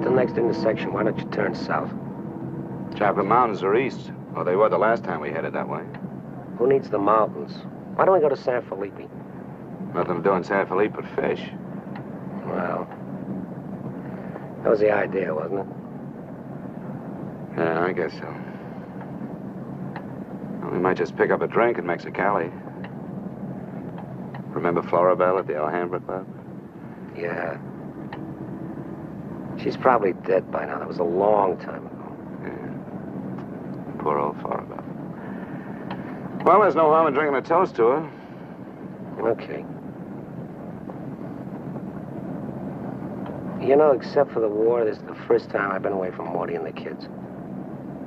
at the next intersection, why don't you turn south? Chocolate Mountains are east. Well, they were the last time we headed that way. Who needs the mountains? Why don't we go to San Felipe? Nothing to do in San Felipe but fish. Well, that was the idea, wasn't it? Yeah, I guess so. Well, we might just pick up a drink in Mexicali. Remember Floribel at the Alhambra Club? Yeah. She's probably dead by now. That was a long time ago. Yeah. Poor old Floribel. Well, there's no harm in drinking a toast to her. Okay. You know, except for the war, this is the first time I've been away from Morty and the kids.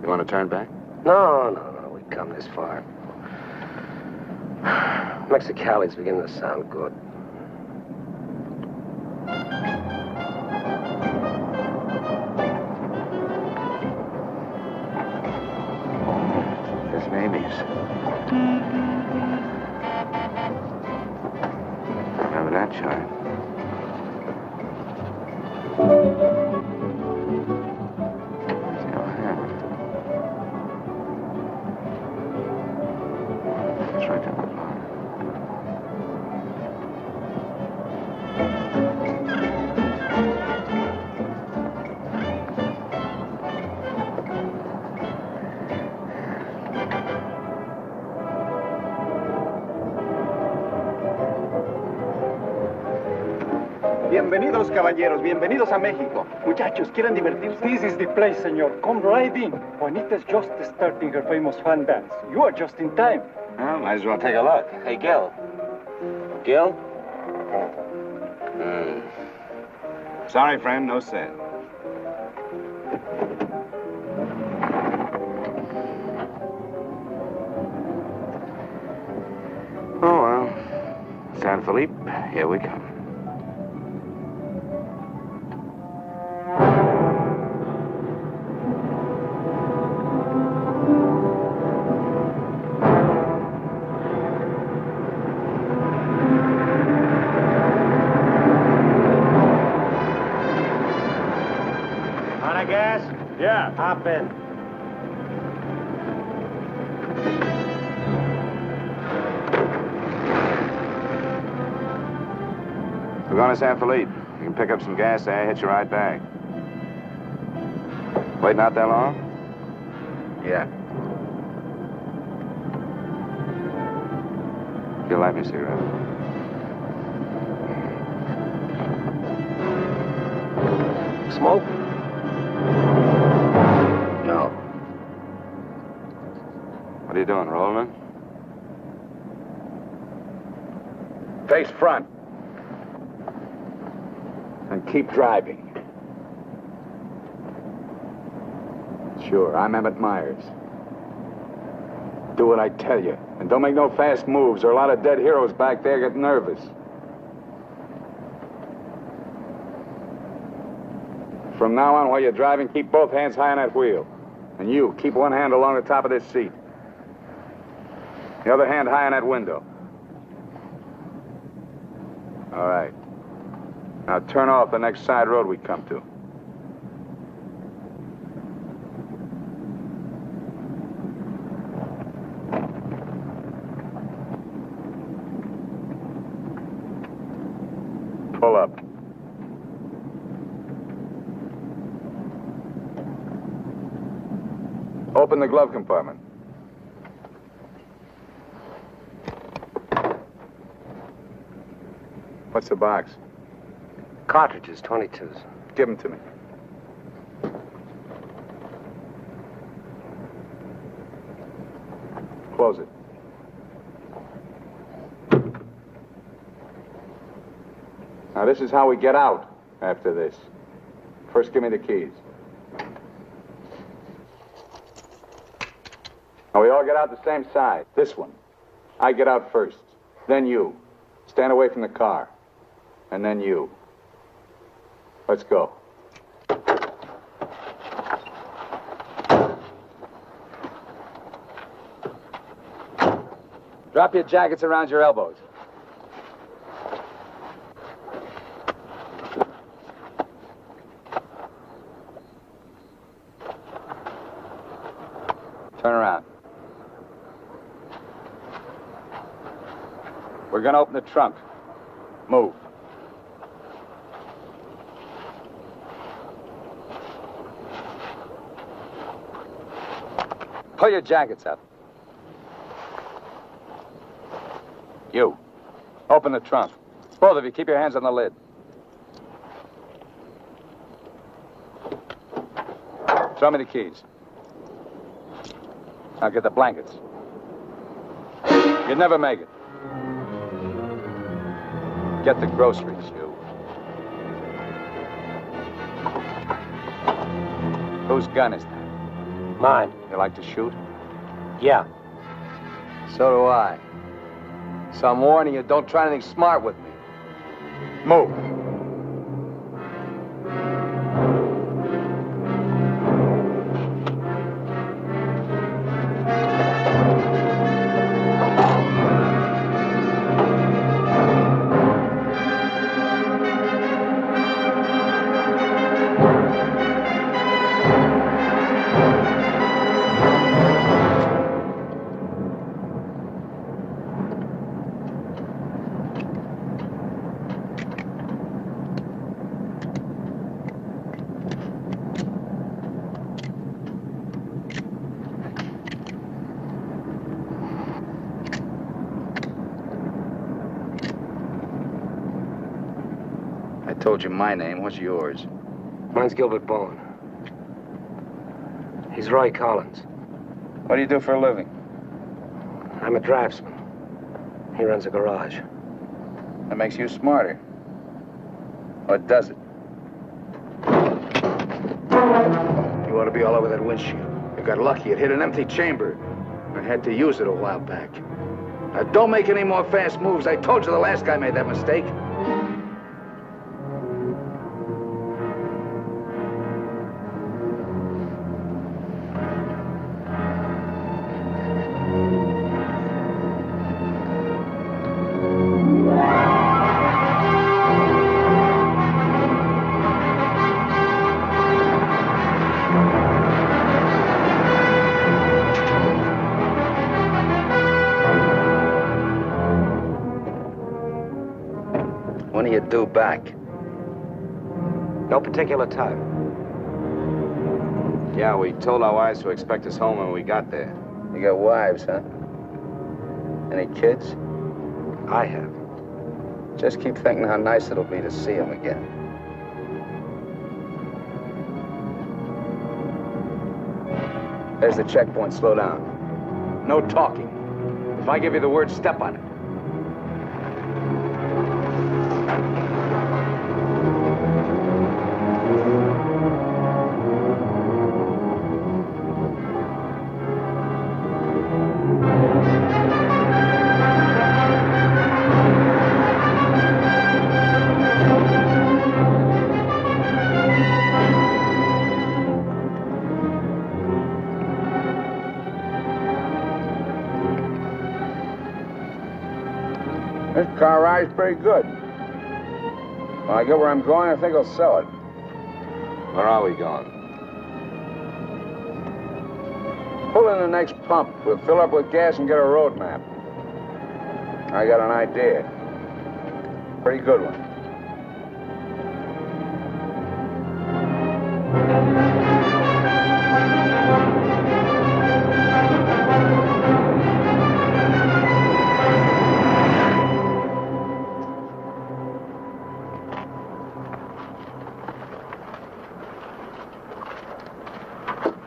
You want to turn back? No. We've come this far. Mexicali's beginning to sound good. There's Mamie's. Remember that chime? It's right down the block. Bienvenidos, caballeros. Bienvenidos a México. Muchachos, ¿quieren divertirse? This is the place, senor. Come right in. Juanita's just starting her famous fan dance. You are just in time. Well, might as well take a look. Hey, Gil. Gil? Sorry, friend, no sale. Oh, well. San Felipe, here we come. Yeah. Hop in. We're going to San Felipe. You can pick up some gas there, hitch a ride back. Waiting out that long? Yeah. You'll light me a cigarette. Smoke? No. What are you doing, rolling it? Face front. And keep driving. Sure, I'm Emmett Myers. Do what I tell you. And don't make no fast moves, or a lot of dead heroes back there get nervous. From now on, while you're driving, keep both hands high on that wheel. And you, keep one hand along the top of this seat. The other hand high on that window. All right. Now turn off the next side road we come to. Pull up. Open the glove compartment. What's the box? Cartridges, 22s. Give them to me. Close it. Now, this is how we get out after this. First, give me the keys. Now, we all get out the same side. This one. I get out first. Then you. Stand away from the car. And then you. Let's go. Drop your jackets around your elbows. We're gonna open the trunk. Move. Pull your jackets up. You. Open the trunk. Both of you, keep your hands on the lid. Throw me the keys. Now get the blankets. You'd never make it. Get the groceries, you. Whose gun is that? Mine. You like to shoot? Yeah. So do I. So I'm warning you, don't try anything smart with me. Move. I told you my name. What's yours? Mine's Gilbert Bowen. He's Roy Collins. What do you do for a living? I'm a draftsman. He runs a garage. That makes you smarter. Or does it? You ought to be all over that windshield. You got lucky. It hit an empty chamber. I had to use it a while back. Now, don't make any more fast moves. I told you the last guy made that mistake. When are you due back? No particular time. Yeah, we told our wives to expect us home when we got there. You got wives, huh? Any kids? I have. Just keep thinking how nice it'll be to see them again. There's the checkpoint. Slow down. No talking. If I give you the word, step on it. This car ride's pretty good. When I get where I'm going, I think I'll sell it. Where are we going? Pull in the next pump. We'll fill up with gas and get a road map. I got an idea. Pretty good one.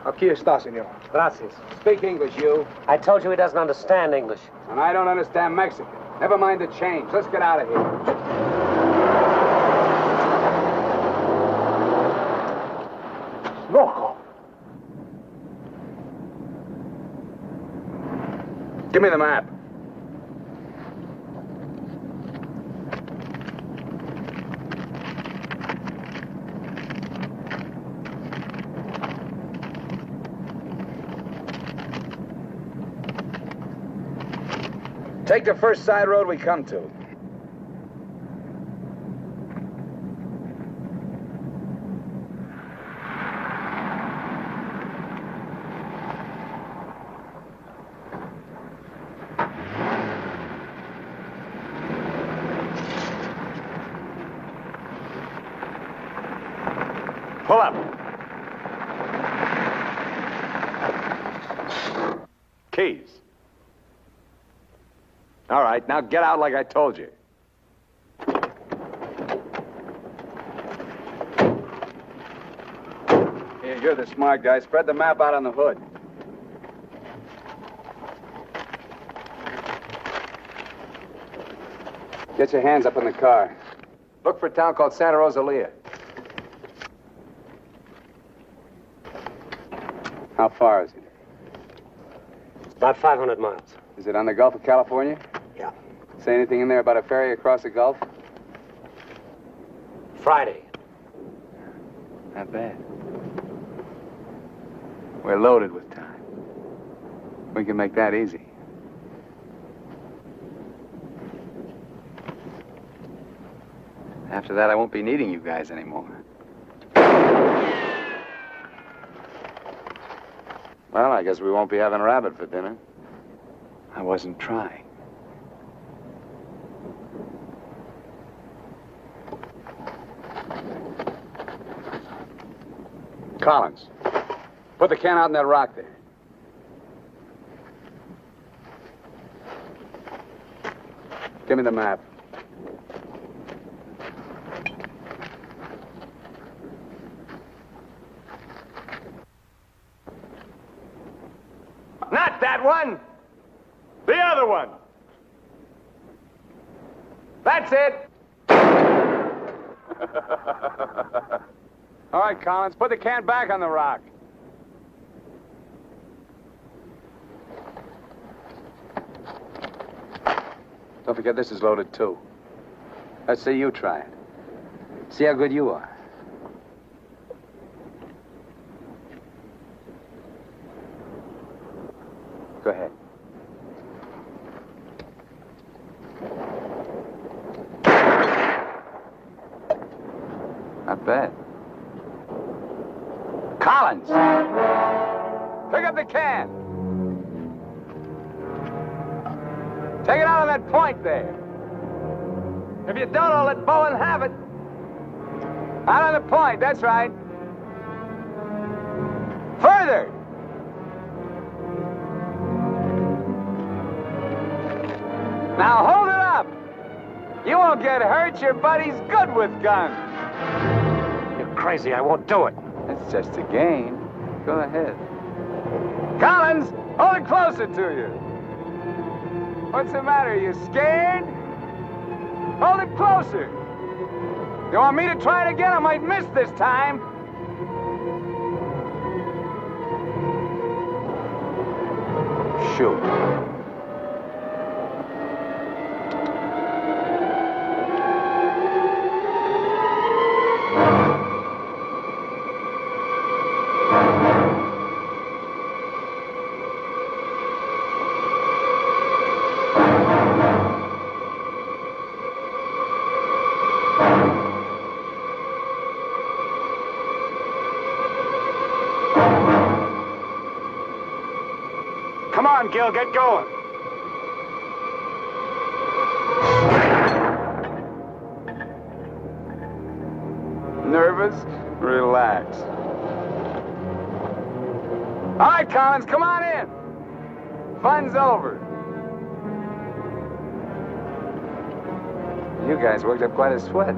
Aquí está, senor. Gracias. Speak English, you. I told you he doesn't understand English. And I don't understand Mexican. Never mind the change. Let's get out of here. Loco. Give me the map. Take the first side road we come to. Pull up. Keys. All right, now get out like I told you. Here, you're the smart guy. Spread the map out on the hood. Get your hands up in the car. Look for a town called Santa Rosalia. How far is it? About 500 miles. Is it on the Gulf of California? Yeah. Say anything in there about a ferry across the Gulf? Friday. Not bad. We're loaded with time. We can make that easy. After that, I won't be needing you guys anymore. Well, I guess we won't be having rabbit for dinner. I wasn't trying. Collins, put the can out in that rock there. Give me the map. Not that one! The other one! That's it! All right, Collins, put the can back on the rock. Don't forget this is loaded, too. Let's see you try it. See how good you are. Go ahead. Not bad. Collins! Pick up the can! Take it out on that point there. If you don't, I'll let Bowen have it. Out on the point, that's right. Further! Now hold it up! You won't get hurt. Your buddy's good with guns. You're crazy. I won't do it. It's just a game. Go ahead. Collins, hold it closer to you. What's the matter? You scared? Hold it closer. You want me to try it again? I might miss this time. Shoot. Come on, Gil, get going. Nervous? Relax. All right, Collins, come on in. Fun's over. You guys worked up quite a sweat.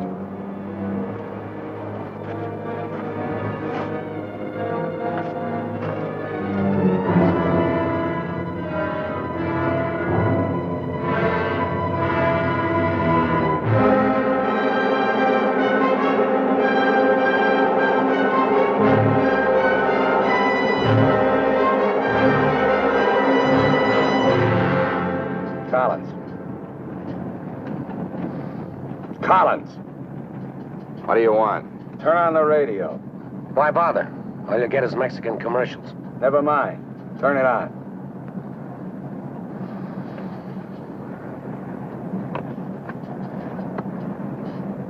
Collins. What do you want? Turn on the radio. Why bother? All you get is Mexican commercials. Never mind. Turn it on.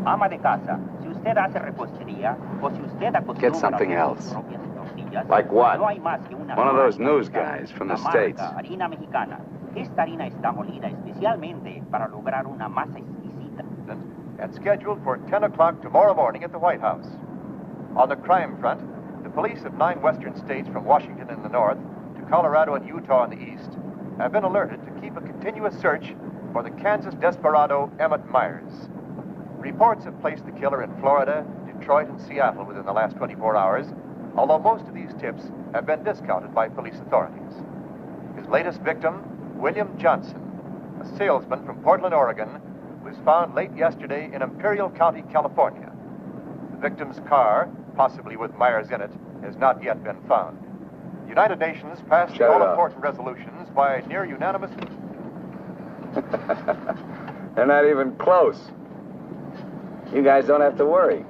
Ama de casa, si usted hace repostería o si usted acostumbra Get something else. Like what? No hay más que una One of those sola news marca, guys from the la marca States. Harina mexicana. Esta harina está molida especialmente para lograr una masa exquisita. That's scheduled for 10 o'clock tomorrow morning at the White House. On the crime front, the police of 9 western states from Washington in the north to Colorado and Utah in the east have been alerted to keep a continuous search for the Kansas desperado Emmett Myers. Reports have placed the killer in Florida, Detroit, and Seattle within the last 24 hours, although most of these tips have been discounted by police authorities. His latest victim, William Johnson, a salesman from Portland, Oregon, was found late yesterday in Imperial County, California. The victim's car, possibly with Myers in it, has not yet been found. The United Nations passed the all-important resolutions by near unanimous... They're not even close. You guys don't have to worry.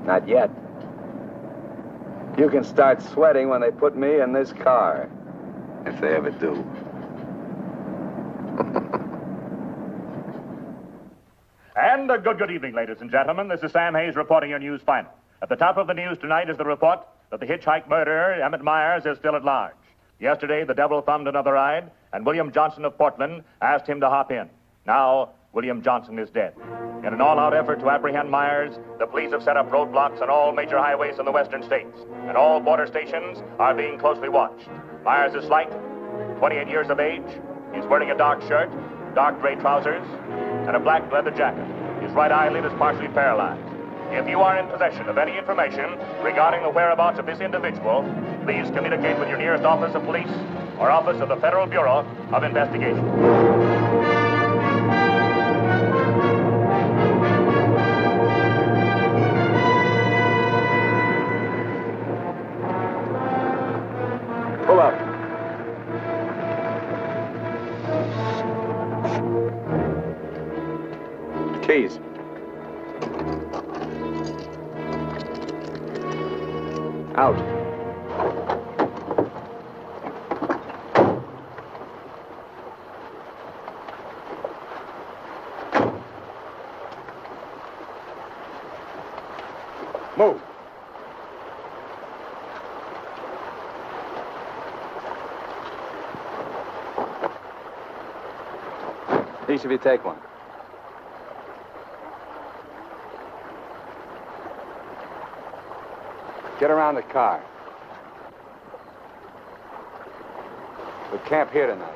Not yet. You can start sweating when they put me in this car. If they ever do. And a good evening, ladies and gentlemen. This is Sam Hayes reporting your news final. At the top of the news tonight is the report that the hitchhike murderer, Emmett Myers, is still at large. Yesterday, the devil thumbed another ride, and William Johnson of Portland asked him to hop in. Now, William Johnson is dead. In an all-out effort to apprehend Myers, the police have set up roadblocks on all major highways in the western states, and all border stations are being closely watched. Myers is slight, 28 years of age. He's wearing a dark shirt, dark gray trousers, and a black leather jacket. His right eyelid is partially paralyzed. If you are in possession of any information regarding the whereabouts of this individual, please communicate with your nearest office of police or office of the Federal Bureau of Investigation. Pull up. Keys. Out. Move. Each of you take one. Get around the car. We'll camp here tonight.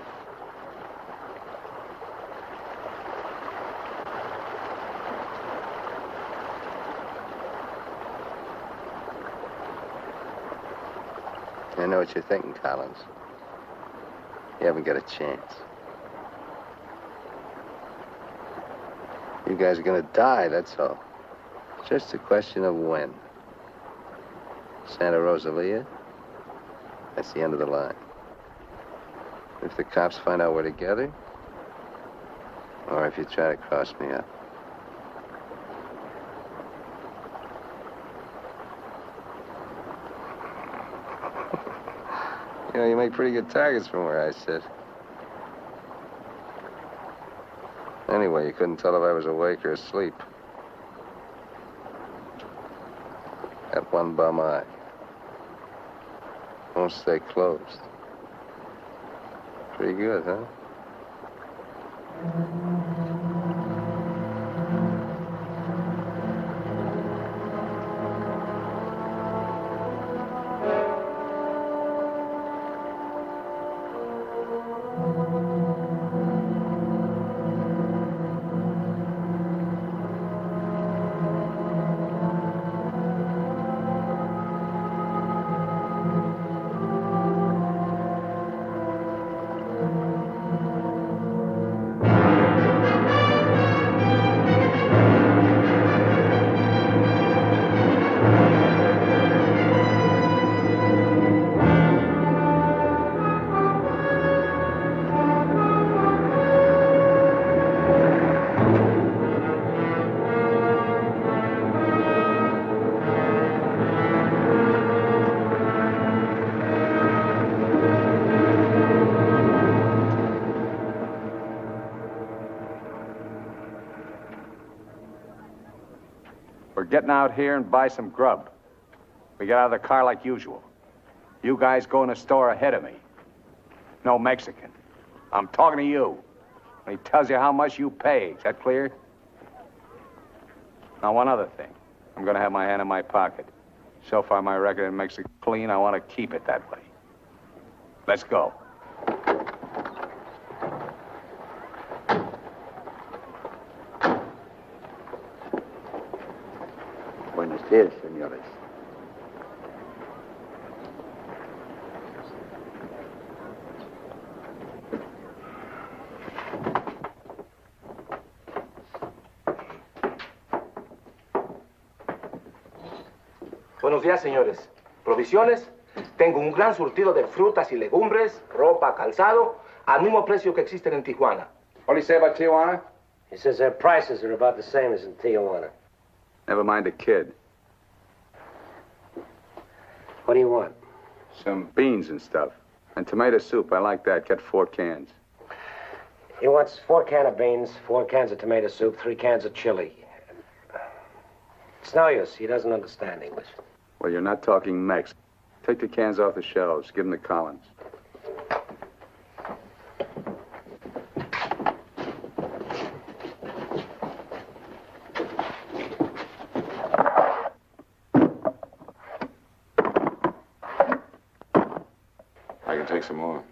I know what you're thinking, Collins. You haven't got a chance. You guys are gonna die, that's all. It's just a question of when. Santa Rosalia, that's the end of the line. If the cops find out we're together, or if you try to cross me up. You know, you make pretty good targets from where I sit. Anyway, you couldn't tell if I was awake or asleep. Got one bum eye. Won't stay closed. Pretty good, huh? Getting out here and buy some grub. We get out of the car like usual. You guys go in the store ahead of me. No Mexican. I'm talking to you. And he tells you how much you pay. Is that clear? Now, one other thing. I'm gonna have my hand in my pocket. So far, my record in Mexico clean. I want to keep it that way. Let's go. Buenos días, señores. Buenos días, señores. ¿Provisiones? Tengo un gran surtido de frutas y legumbres, ropa, calzado, al mismo precio que existen en Tijuana. What do you say about Tijuana? He says their prices are about the same as in Tijuana. Never mind the kid. What do you want? Some beans and stuff. And tomato soup. I like that. Get 4 cans. He wants 4 cans of beans, 4 cans of tomato soup, 3 cans of chili. It's no use. He doesn't understand English. Well, you're not talking Mex. Take the cans off the shelves. Give them to Collins. I can take some more.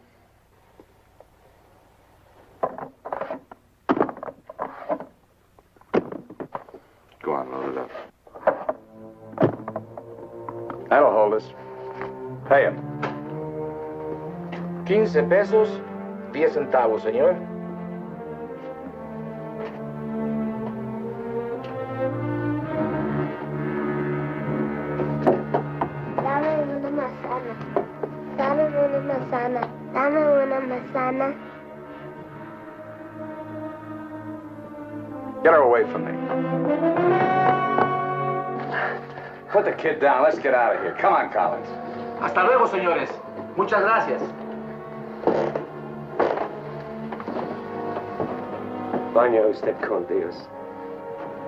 Go on, load it up. That'll hold us. Pay him. 15 pesos, 10 centavos, señor. Dame una manzana. Dame una manzana. Dame una manzana. Get her away from me. Put the kid down. Let's get out of here. Come on, Collins. Hasta luego, señores. Muchas gracias. Baño usted con Dios.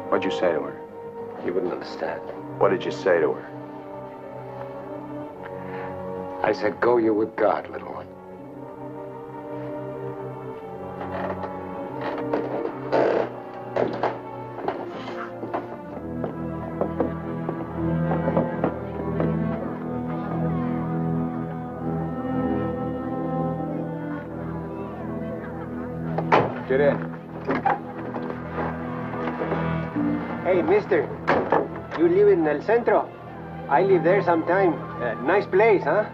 What'd you say to her? You wouldn't understand. What did you say to her? I said, go you with God, little one. Get in. Hey, mister. You live in El Centro? I live there sometime. Nice place, huh?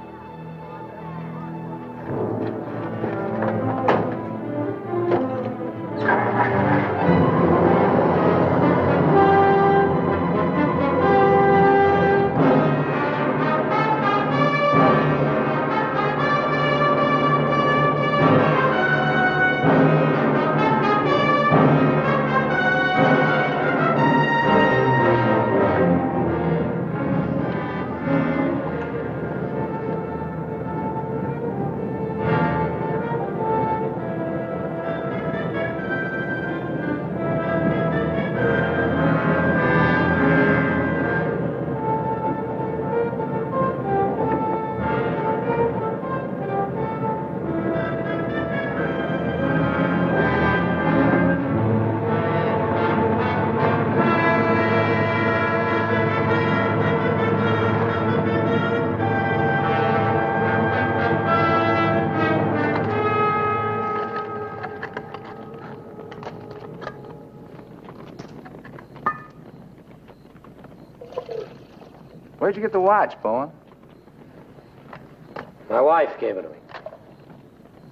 Where'd you get the watch, Bowen? My wife gave it to me.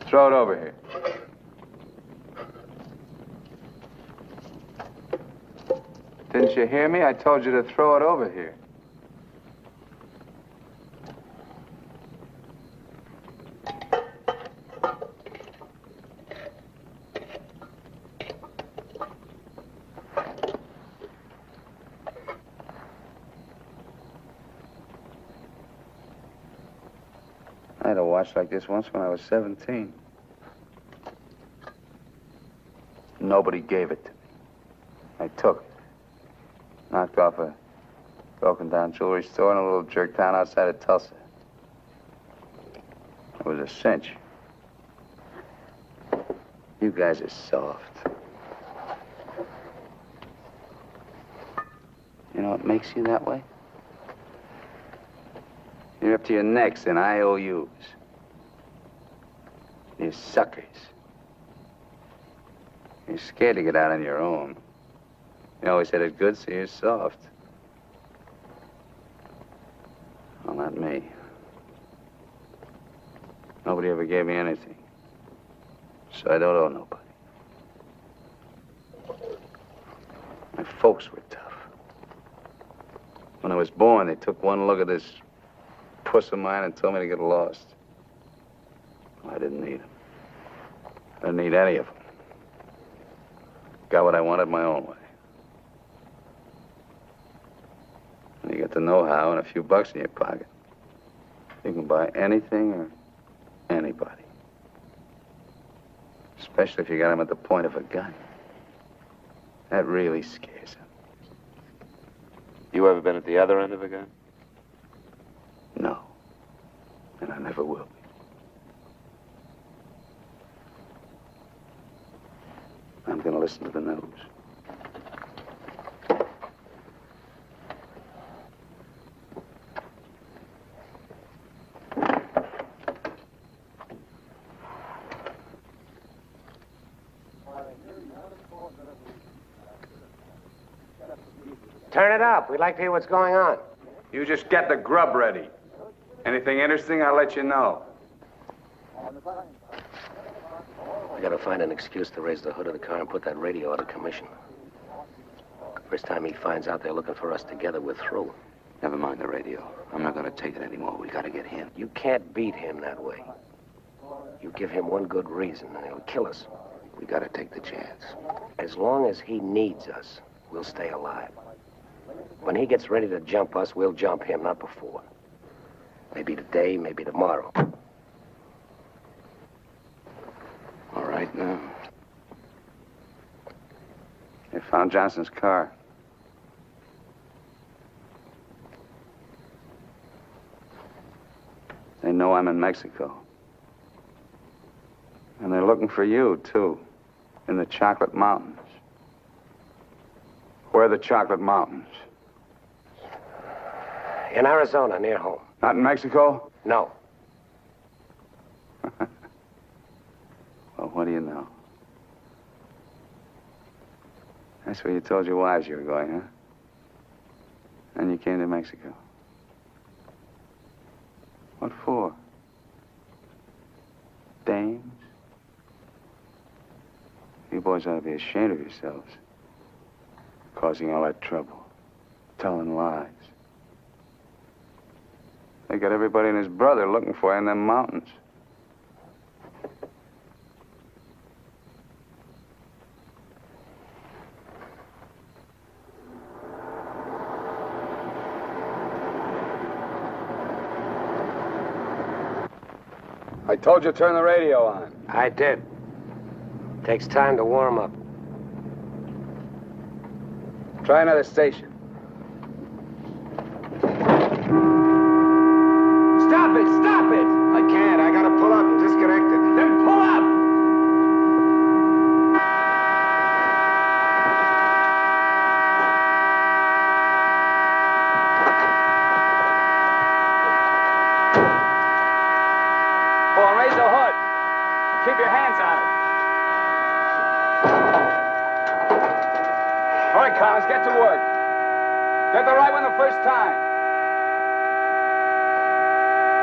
Throw it over here. Didn't you hear me? I told you to throw it over here. I had a watch like this once when I was 17. Nobody gave it to me. I took it. Knocked off a broken-down jewelry store in a little jerk town outside of Tulsa. It was a cinch. You guys are soft. You know, know what makes you that way? You're up to your necks in IOUs. You're suckers. You're scared to get out on your own. You always had it good, so you're soft. Well, not me. Nobody ever gave me anything. So I don't owe nobody. My folks were tough. When I was born, they took one look at this puss of mine and told me to get lost. Well, I didn't need them. I didn't need any of them. Got what I wanted my own way. And you get the know-how and a few bucks in your pocket. You can buy anything or anybody. Especially if you got them at the point of a gun. That really scares them. You ever been at the other end of a gun? No. And I never will be. I'm gonna listen to the news. Turn it up. We'd like to hear what's going on. You just get the grub ready. Anything interesting, I'll let you know. I gotta find an excuse to raise the hood of the car and put that radio out of commission. First time he finds out they're looking for us together, we're through. Never mind the radio. I'm not gonna take it anymore. We gotta get him. You can't beat him that way. You give him one good reason and he'll kill us. We gotta take the chance. As long as he needs us, we'll stay alive. When he gets ready to jump us, we'll jump him, not before. Maybe today, maybe tomorrow. All right, now. They found Johnson's car. They know I'm in Mexico. And they're looking for you, too, in the Chocolate Mountains. Where are the Chocolate Mountains? In Arizona, near home. Not in Mexico? No. Well, what do you know? That's where you told your wives you were going, huh? And you came to Mexico. What for? Dames? You boys ought to be ashamed of yourselves. Causing all that trouble. Telling lies. They got everybody and his brother looking for you in them mountains. I told you to turn the radio on. I did. Takes time to warm up. Try another station. Stop it! Stop it! I can't. I gotta pull up and disconnect it. Then pull up! Go on, raise the hood. Keep your hands on it. All right, Collins, get to work. Get the right one the first time.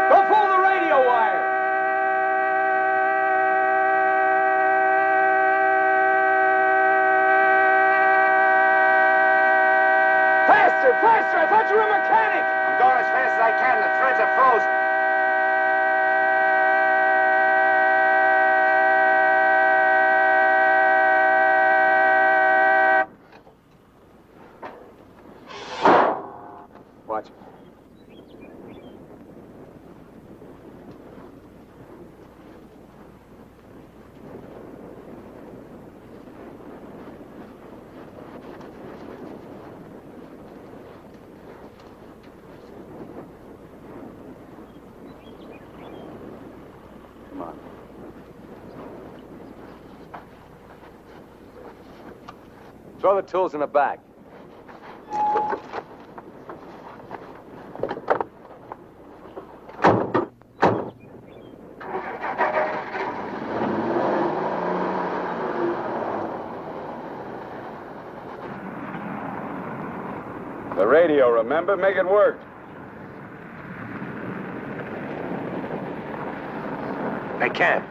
Don't fool the radio wire. Faster, faster! I thought you were a mechanic. I'm going as fast as I can. The threads are frozen. Watch it. Come on. Throw the tools in the back. The radio, remember? Make it work. They can't.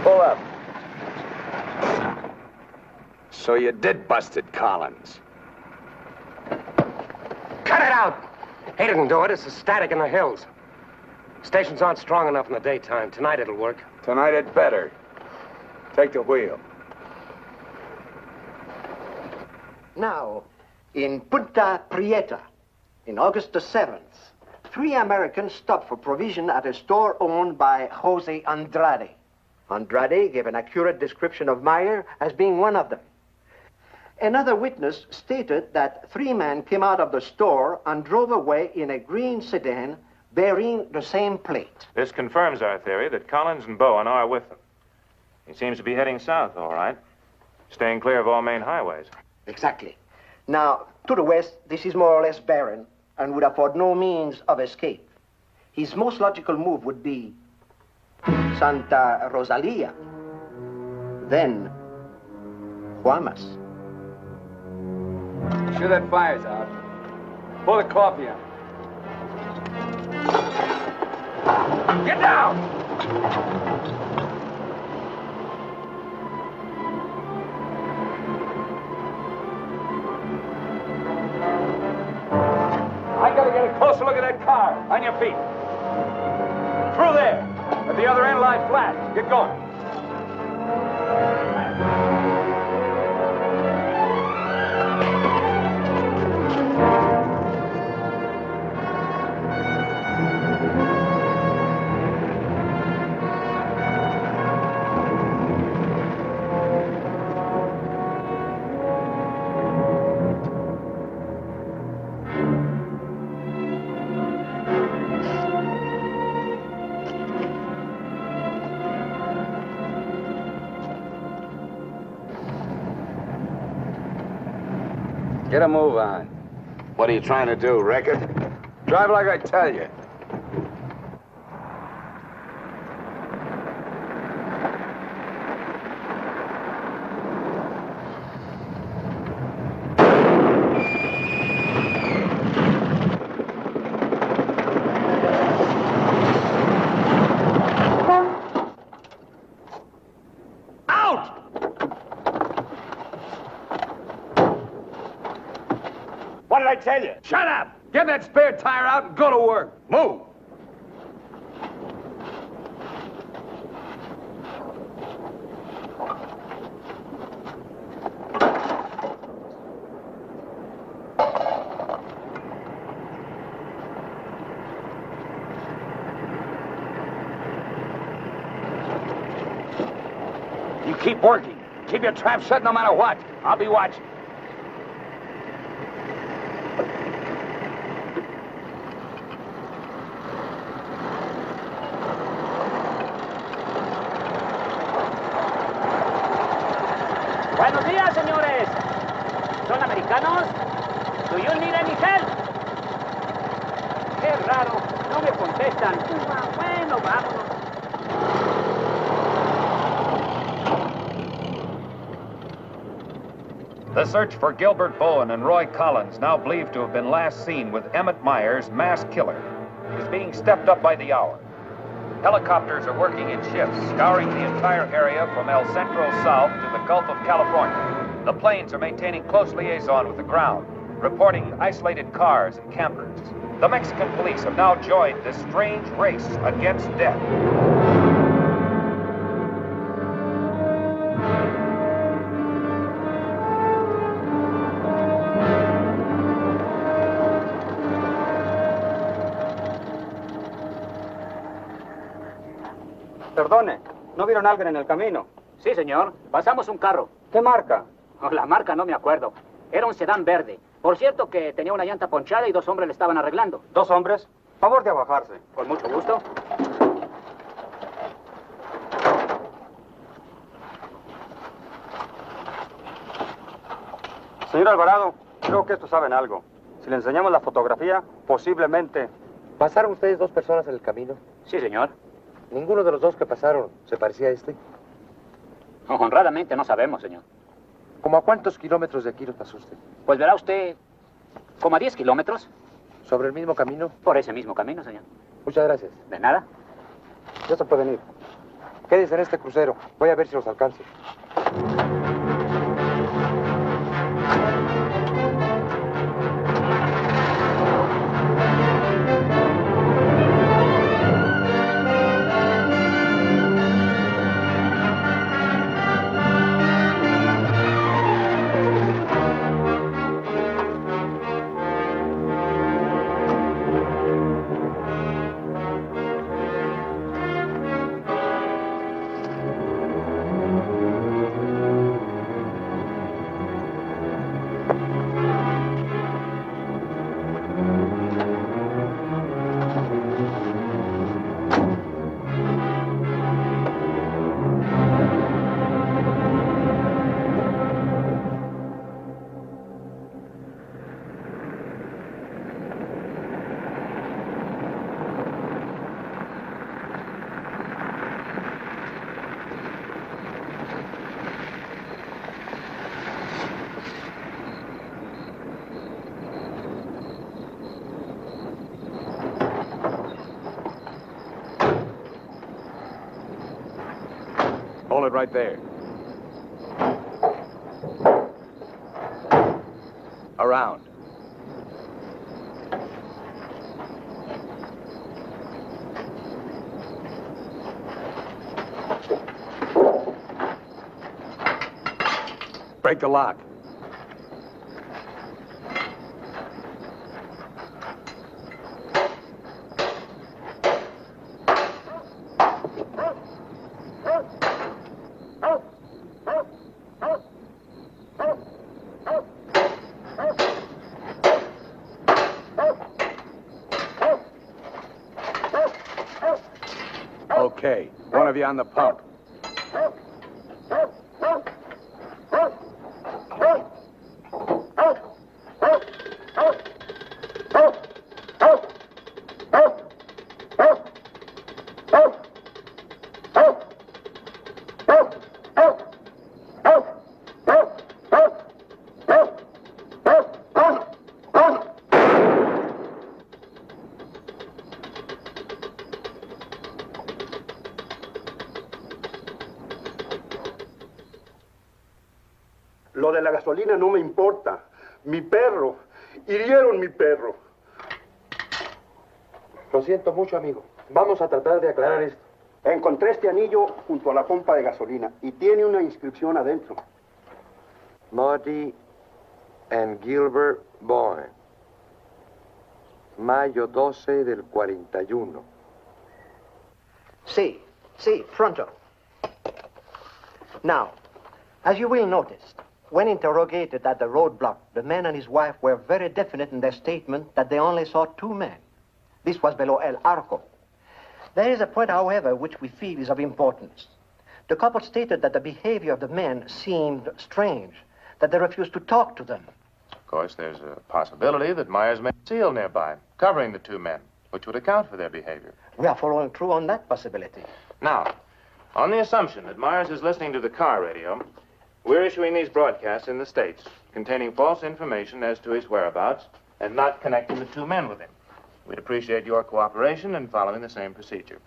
Pull up. So you did bust it, Collins. Cut it out! He didn't do it. It's the static in the hills. Stations aren't strong enough in the daytime. Tonight it'll work. Tonight it better. Take the wheel. Now, in Punta Prieta, in August the 7th, 3 Americans stopped for provision at a store owned by Jose Andrade. Andrade gave an accurate description of Meyer as being one of them. Another witness stated that 3 men came out of the store and drove away in a green sedan bearing the same plate. This confirms our theory that Collins and Bowen are with them. He seems to be heading south, all right, staying clear of all main highways. Exactly. Now, to the west, this is more or less barren and would afford no means of escape. His most logical move would be Santa Rosalia, then Guamas. Sure that fire's out. Pour the coffee on. Get down! I gotta get a closer look at that car. On your feet. Through there. At the other end, lie flat. Get going. Get a move on. What are you trying to do, wreck it? Drive like I tell you. Tell you. Shut up! Get that spare tire out and go to work. Move! You keep working. Keep your trap shut no matter what. I'll be watching. Buenos días, señores. ¿Son americanos? Do you need any help? Qué raro, no me contestan. Bueno, vámonos. The search for Gilbert Bowen and Roy Collins, now believed to have been last seen with Emmett Myers, mass killer, is being stepped up by the hour. Helicopters are working in shifts, scouring the entire area from El Centro south to the Gulf of California. The planes are maintaining close liaison with the ground, reporting isolated cars and campers. The Mexican police have now joined this strange race against death. Perdone, ¿no vieron a alguien en el camino? Sí, señor. Pasamos un carro. ¿Qué marca? Oh, la marca no me acuerdo. Era un sedán verde. Por cierto que tenía una llanta ponchada y 2 hombres le estaban arreglando. ¿2 hombres? Favor de bajarse. Con mucho gusto. Señor Alvarado, creo que estos saben algo. Si le enseñamos la fotografía, posiblemente... ¿Pasaron ustedes 2 personas en el camino? Sí, señor. ¿Ninguno de los 2 que pasaron se parecía a este? Honradamente no sabemos, señor. ¿Cómo a cuántos kilómetros de aquí lo pasó usted? Pues verá usted, como a 10 kilómetros. ¿Sobre el mismo camino? Por ese mismo camino, señor. Muchas gracias. De nada. Ya se pueden ir. Quédense en este crucero. Voy a ver si los alcanzo. Hold it right there. Around. Break the lock. Okay, one of you on the pump. Lo de la gasolina no me importa. Mi perro. Hirieron mi perro. Lo siento mucho, amigo. Vamos a tratar de aclarar esto. Encontré este anillo junto a la pompa de gasolina y tiene una inscripción adentro. Marty and Gilbert Bowen. Mayo 12 del 41. Sí, pronto. Now, as you will notice, when interrogated at the roadblock, the man and his wife were very definite in their statement that they only saw two men. This was below El Arco. There is a point, however, which we feel is of importance. The couple stated that the behavior of the men seemed strange, that they refused to talk to them. Of course, there's a possibility that Myers may seal nearby, covering the two men, which would account for their behavior. We are following through on that possibility. Now, on the assumption that Myers is listening to the car radio, we're issuing these broadcasts in the States, containing false information as to his whereabouts and not connecting the two men with him. We'd appreciate your cooperation in following the same procedure.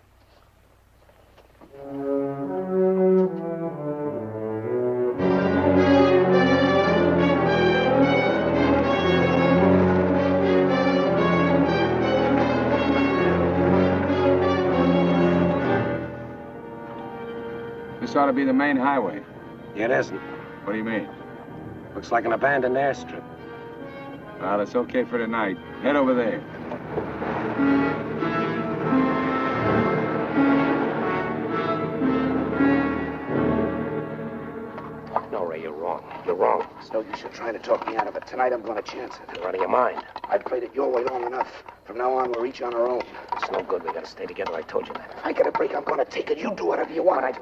This ought to be the main highway. It isn't. What do you mean? Looks like an abandoned airstrip. Well, it's okay for tonight. Head over there. No, Ray, you're wrong. You're wrong. It's no use you trying to talk me out of it. Tonight I'm going to chance it. You're out of your mind. I've played it your way long enough. From now on, we're each on our own. It's no good. We gotta stay together. I told you that. If I get a break, I'm going to take it. You do whatever you want.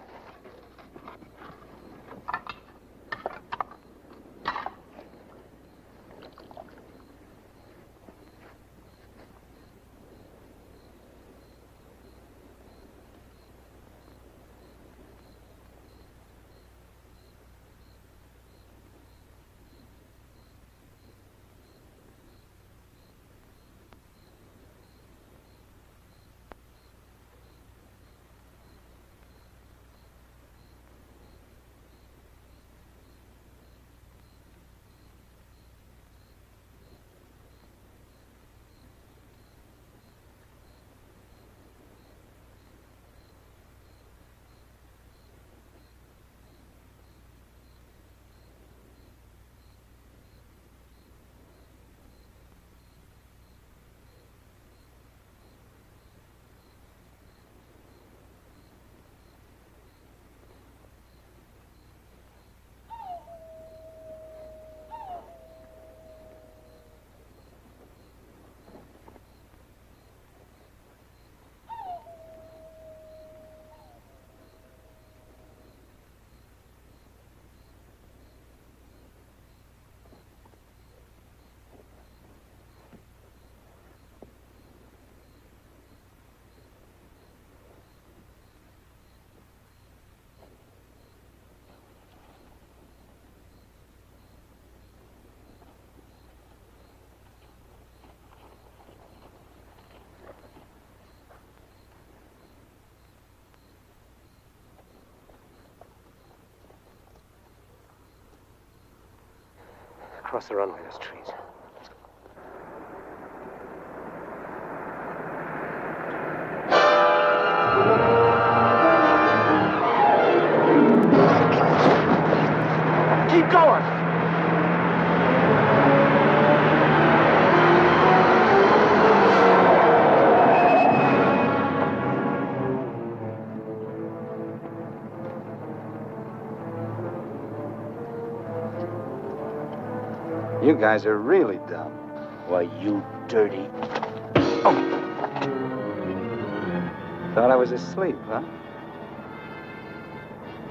Across the runway, there's trees. Keep going! You guys are really dumb. Why, you dirty... Thought I was asleep, huh?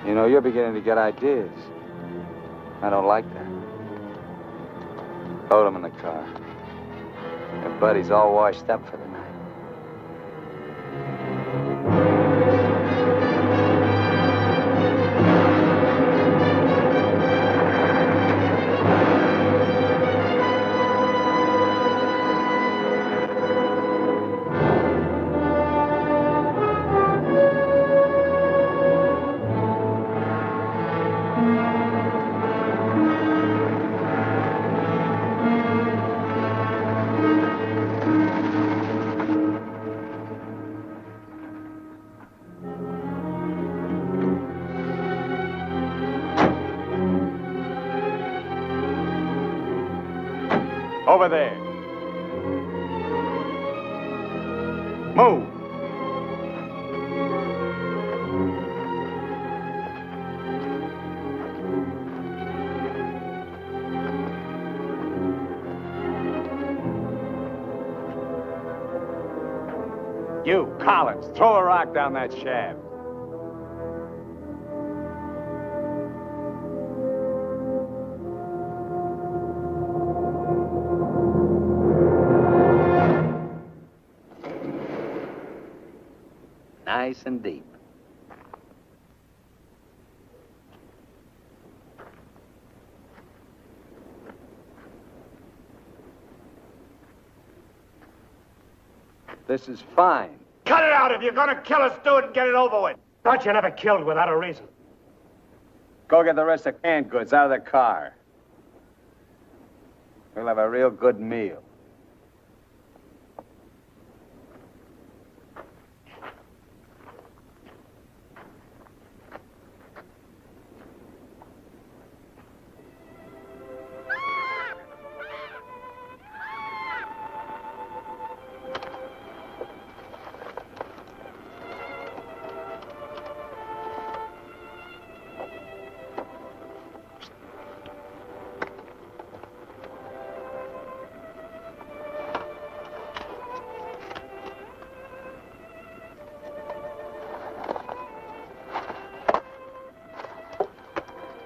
You know, you're beginning to get ideas. I don't like that. Load him in the car. Your buddy's all washed up for the night. Over there. Move. You, Collins, throw a rock down that shaft. Nice and deep. This is fine. Cut it out! If you're gonna kill us, do it and get it over with. Thought you never killed without a reason. Go get the rest of canned goods out of the car. We'll have a real good meal.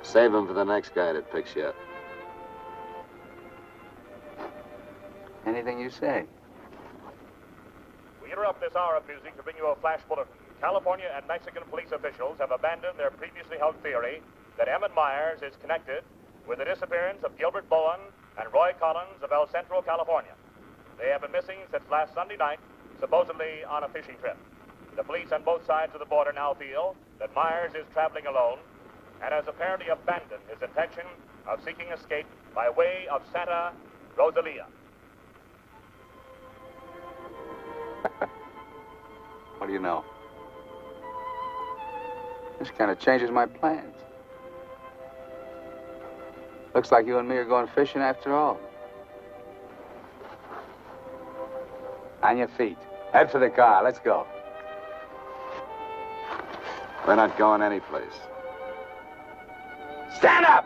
Save him for the next guy that picks you up. Anything you say. We interrupt this hour of music to bring you a flash bulletin. California and Mexican police officials have abandoned their previously held theory that Emmett Myers is connected with the disappearance of Gilbert Bowen and Roy Collins of El Centro, California. They have been missing since last Sunday night, supposedly on a fishing trip. The police on both sides of the border now feel that Myers is traveling alone and has apparently abandoned his intention of seeking escape by way of Santa Rosalia. What do you know? This kind of changes my plans. Looks like you and me are going fishing after all. On your feet. Head for the car. Let's go. We're not going anyplace. Stand up!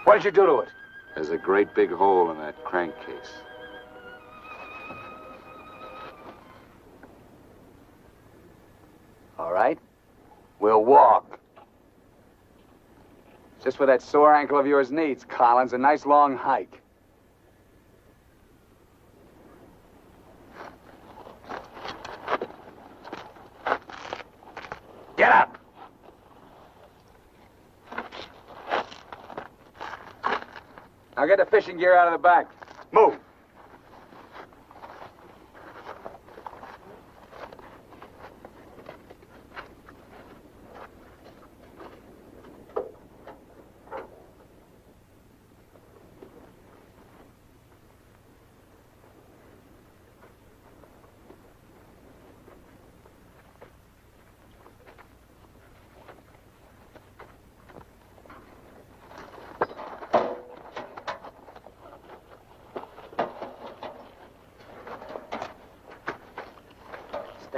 What did you do to it? There's a great big hole in that crankcase. All right. We'll walk. Just what that sore ankle of yours needs, Collins. A nice long hike. Get up! Now get the fishing gear out of the back. Move.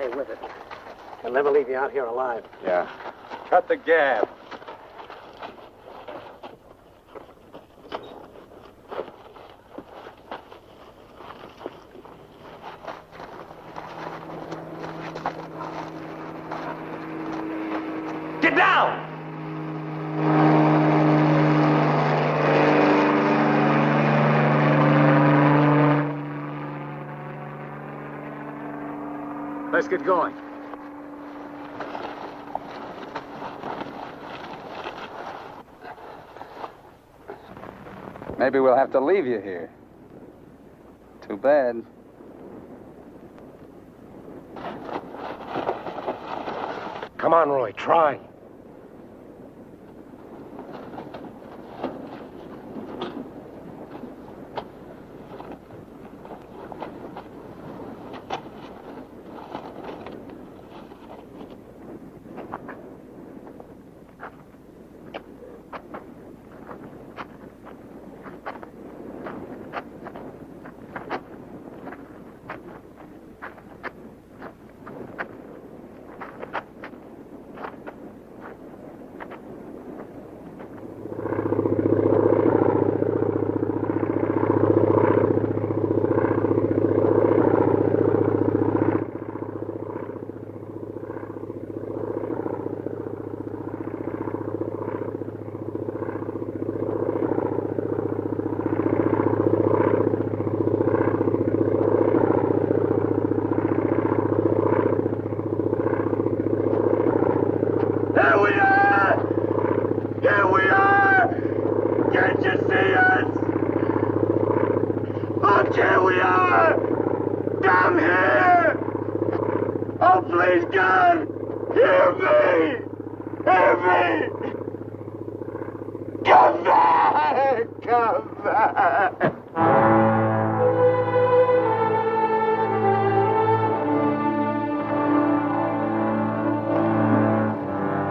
stay with it. They'll never leave you out here alive. Yeah. Cut the gab. Get down! Let's get going. Maybe we'll have to leave you here. Too bad. Come on, Roy, try.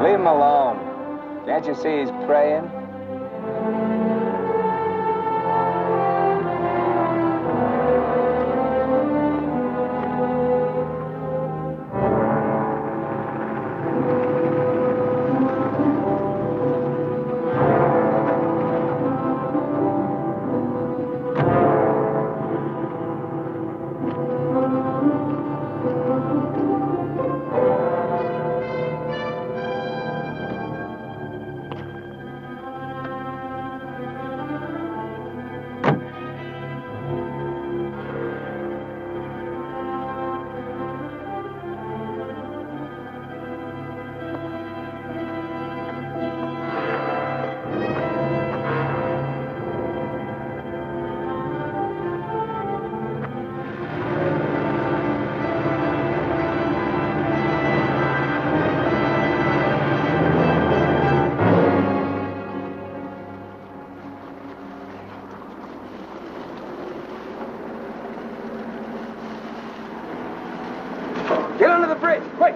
Leave him alone. Can't you see he's praying? Get under the bridge, quick!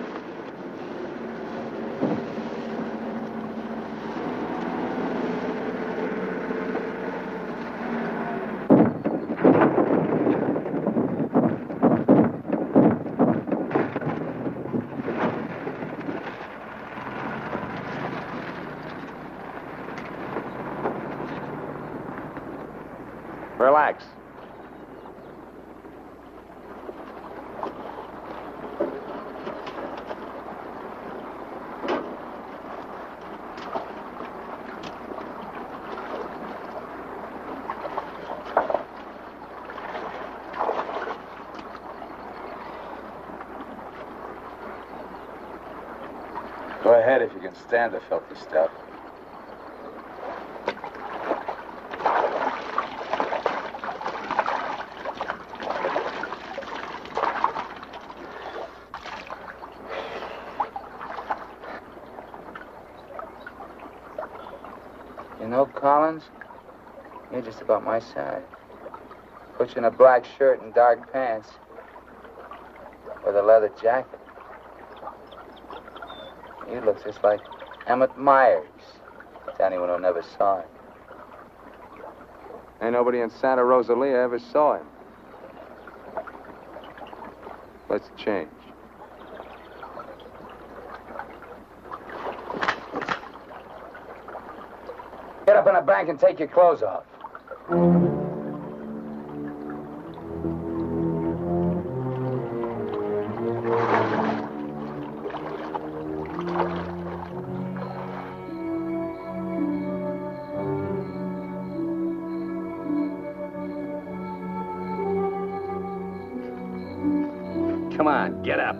Relax. Go ahead if you can stand the filthy stuff. You know, Collins, you're just about my size. Put you in a black shirt and dark pants with a leather jacket. You look just like Emmett Myers, to anyone who never saw him. Ain't nobody in Santa Rosalia ever saw him. Let's change. Get up in the bank and take your clothes off. Come on, get up.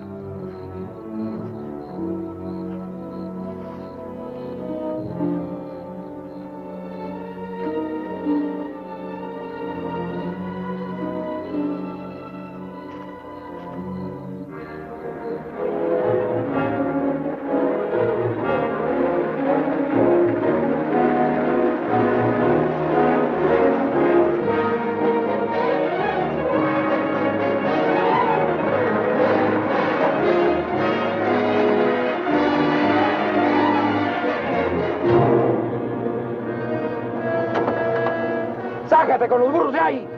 ¡Sácate con los burros de ahí!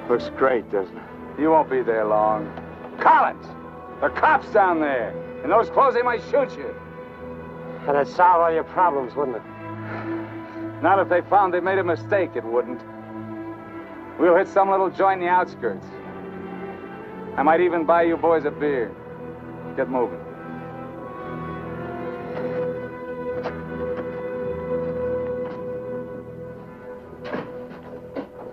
Looks great, doesn't it? You won't be there long. Collins! There are cops down there. In those clothes, they might shoot you. That'd solve all your problems, wouldn't it? Not if they found they made a mistake, it wouldn't. We'll hit some little joint in the outskirts. I might even buy you boys a beer. Get moving.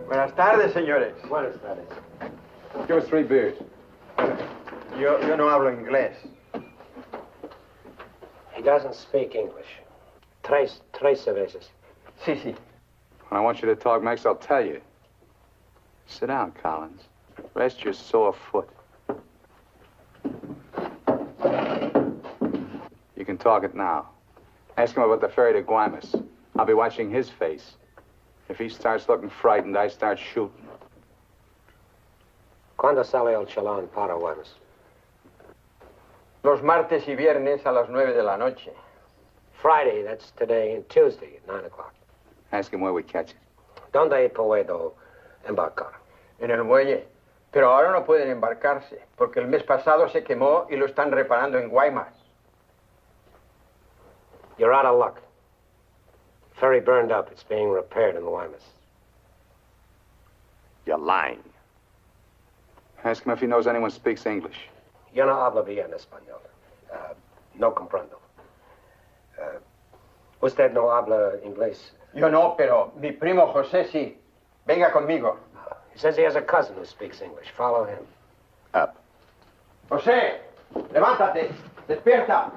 Buenas tardes, señores. Buenas tardes. Give us 3 beers. Yo no hablo inglés. He doesn't speak English. Tres cervezas. Sí, sí. When I want you to talk, Max, I'll tell you. Sit down, Collins. Rest your sore foot. You can talk it now. Ask him about the ferry to Guaymas. I'll be watching his face. If he starts looking frightened, I start shooting. ¿Cuándo sale el chalán para Guaymas? Los martes y viernes a las 9 de la noche. Friday, that's today, and Tuesday at 9 o'clock. Ask him where we catch it. ¿Dónde puedo embarcar? En el muelle. Pero ahora no pueden embarcarse, porque el mes pasado se quemó y lo están reparando en Guaymas. You're out of luck. Ferry burned up. It's being repaired in Guaymas. You're lying. Ask him if he knows anyone speaks English. Yo no hablo bien español. No comprendo. Usted no habla inglés. Yo no, pero mi primo José sí. Venga conmigo. He says he has a cousin who speaks English. Follow him. Up. José, levántate. Despierta.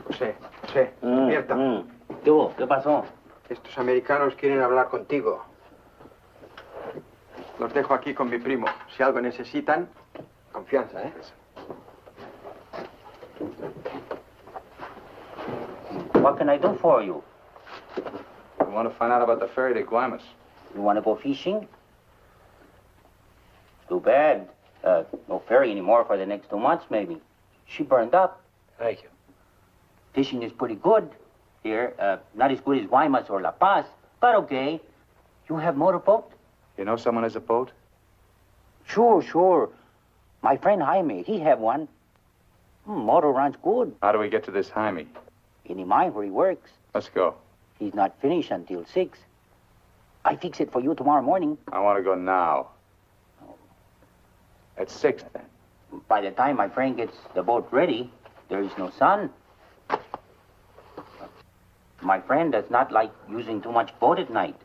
José, despierta. ¿Qué pasó? Estos americanos quieren hablar contigo. Los dejo aquí con mi primo. Si algo necesitan, confianza, ¿eh? What can I do for you? We want to find out about the ferry to Guaymas. You want to go fishing? Too bad. No ferry anymore for the next 2 months, maybe. She burned up. Thank you. Fishing is pretty good here. Not as good as Guaymas or La Paz, but okay. You have motorboat? You know someone has a boat? Sure. My friend Jaime, he have one. Motor runs good. How do we get to this Jaime? In mine where he works. Let's go. He's not finished until 6. I fix it for you tomorrow morning. I want to go now. At 6, then. By the time my friend gets the boat ready, there is no sun. My friend does not like using too much boat at night.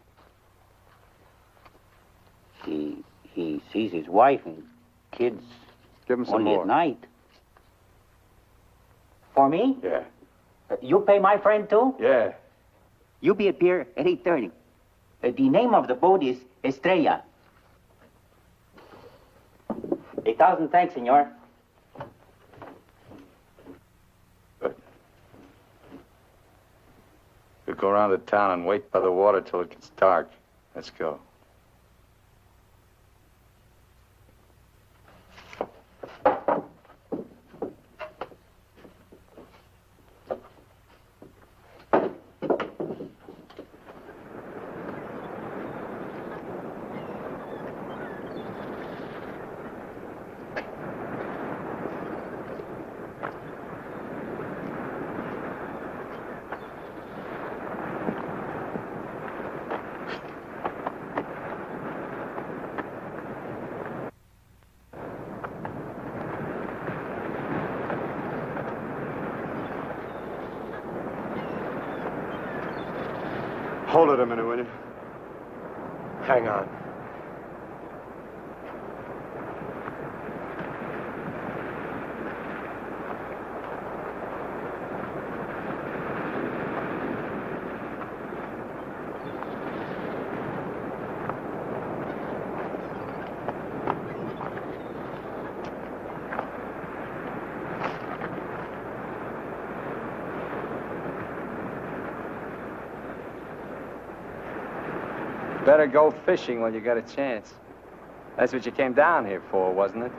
He sees his wife and kids Give him some only more. at night. For me? Yeah. You pay my friend too? Yeah. You be at pier at 8:30. The name of the boat is Estrella. 1,000 thanks, senor. Good. We'll go around the town and wait by the water till it gets dark. Let's go. Hold it a minute, will you? Hang on. Better go fishing when you get a chance. That's what you came down here for, wasn't it?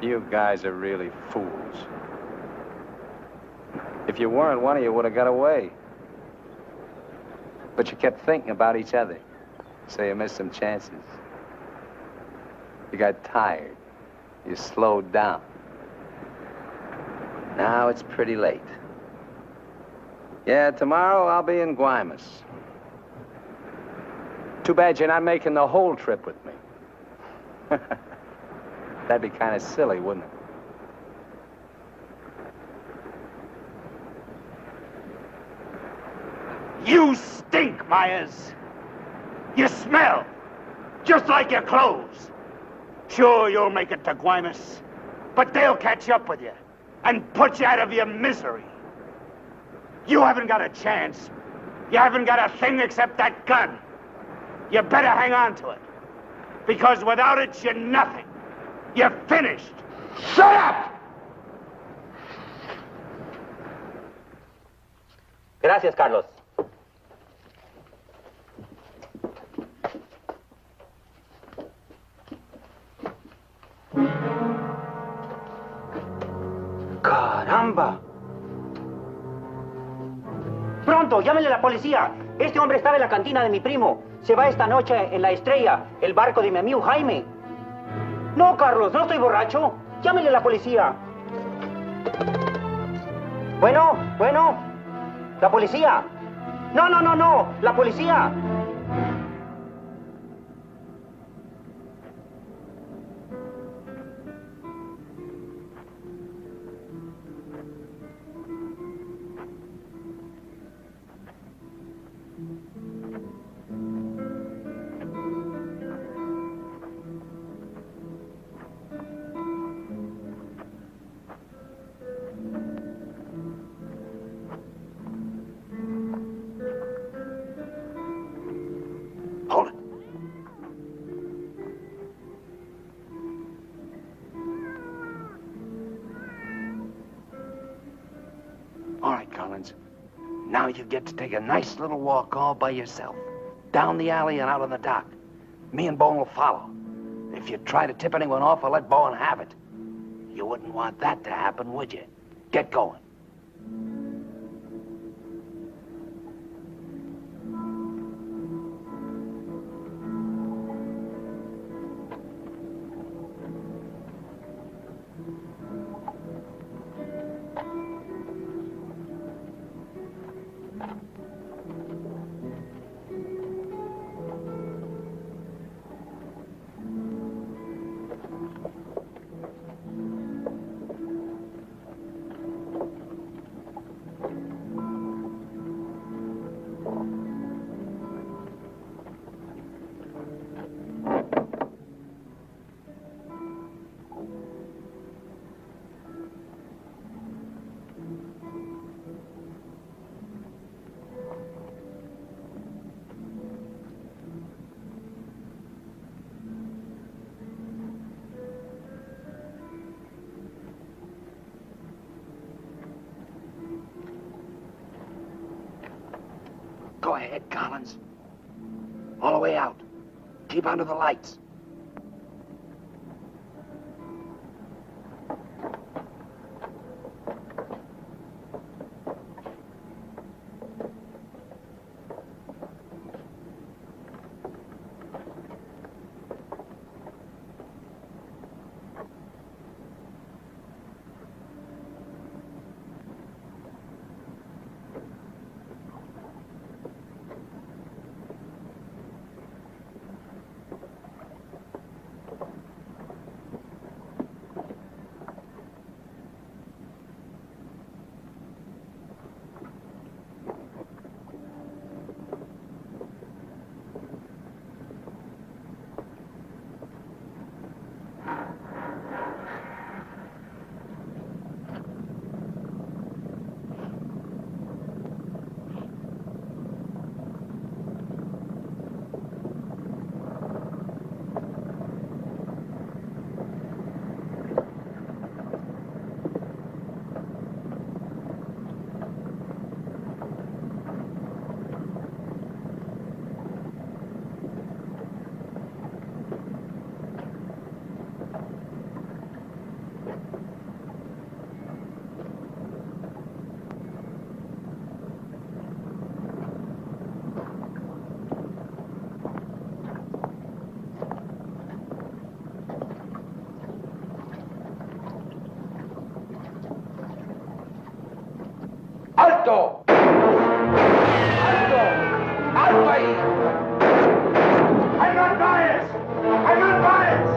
You guys are really fools. If you weren't, one of you would have got away. But you kept thinking about each other, so you missed some chances. You got tired. You slowed down. Now it's pretty late. Yeah, tomorrow I'll be in Guaymas. Too bad you're not making the whole trip with me. That'd be kind of silly, wouldn't it? You stink, Myers. You smell, just like your clothes. Sure, you'll make it to Guaymas, but they'll catch up with you and put you out of your misery. You haven't got a chance. You haven't got a thing except that gun. You better hang on to it, because without it, you're nothing. You're finished. Shut up! Gracias, Carlos. ¡Caramba! Pronto, llámenle a la policía. Este hombre estaba en la cantina de mi primo. Se va esta noche en la Estrella, el barco de mi amigo Jaime. No, Carlos, no estoy borracho. Llámenle a la policía. Bueno, la policía. No, la policía. All right, Collins. Now you get to take a nice little walk all by yourself. Down the alley and out on the dock. Me and Bowen will follow. If you try to tip anyone off, I'll let Bowen have it. You wouldn't want that to happen, would you? Get going. Go ahead, Collins. All the way out. Keep under the lights. ¡Alto! ¡Alto! ¡Alto ahí! I'm not biased! I'm not biased!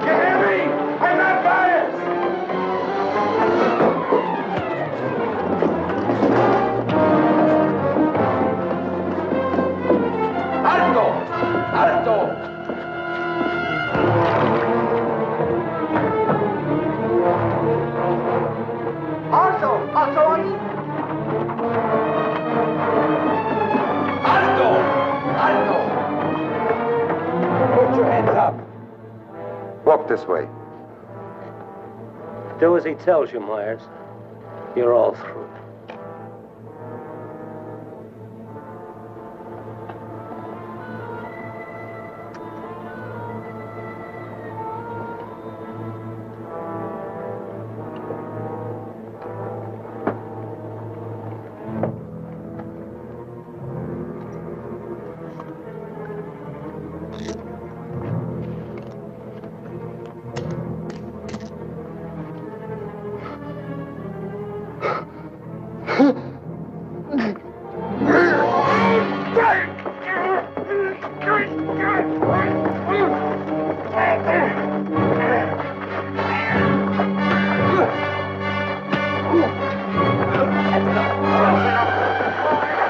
You hear me? I'm not biased! ¡Alto! ¡Alto! ¡Alto ahí! ¡Alto! ¡Alto! Put your hands up. Walk this way. Do as he tells you, Myers. You're all through.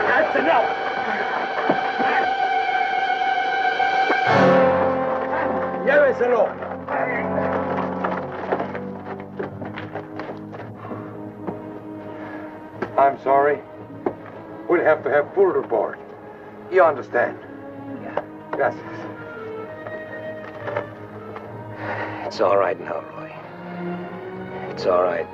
That's enough! Lléveselo. I'm sorry. We'll have to have full report. You understand? Yeah. Gracias. It's all right now, Roy. It's all right.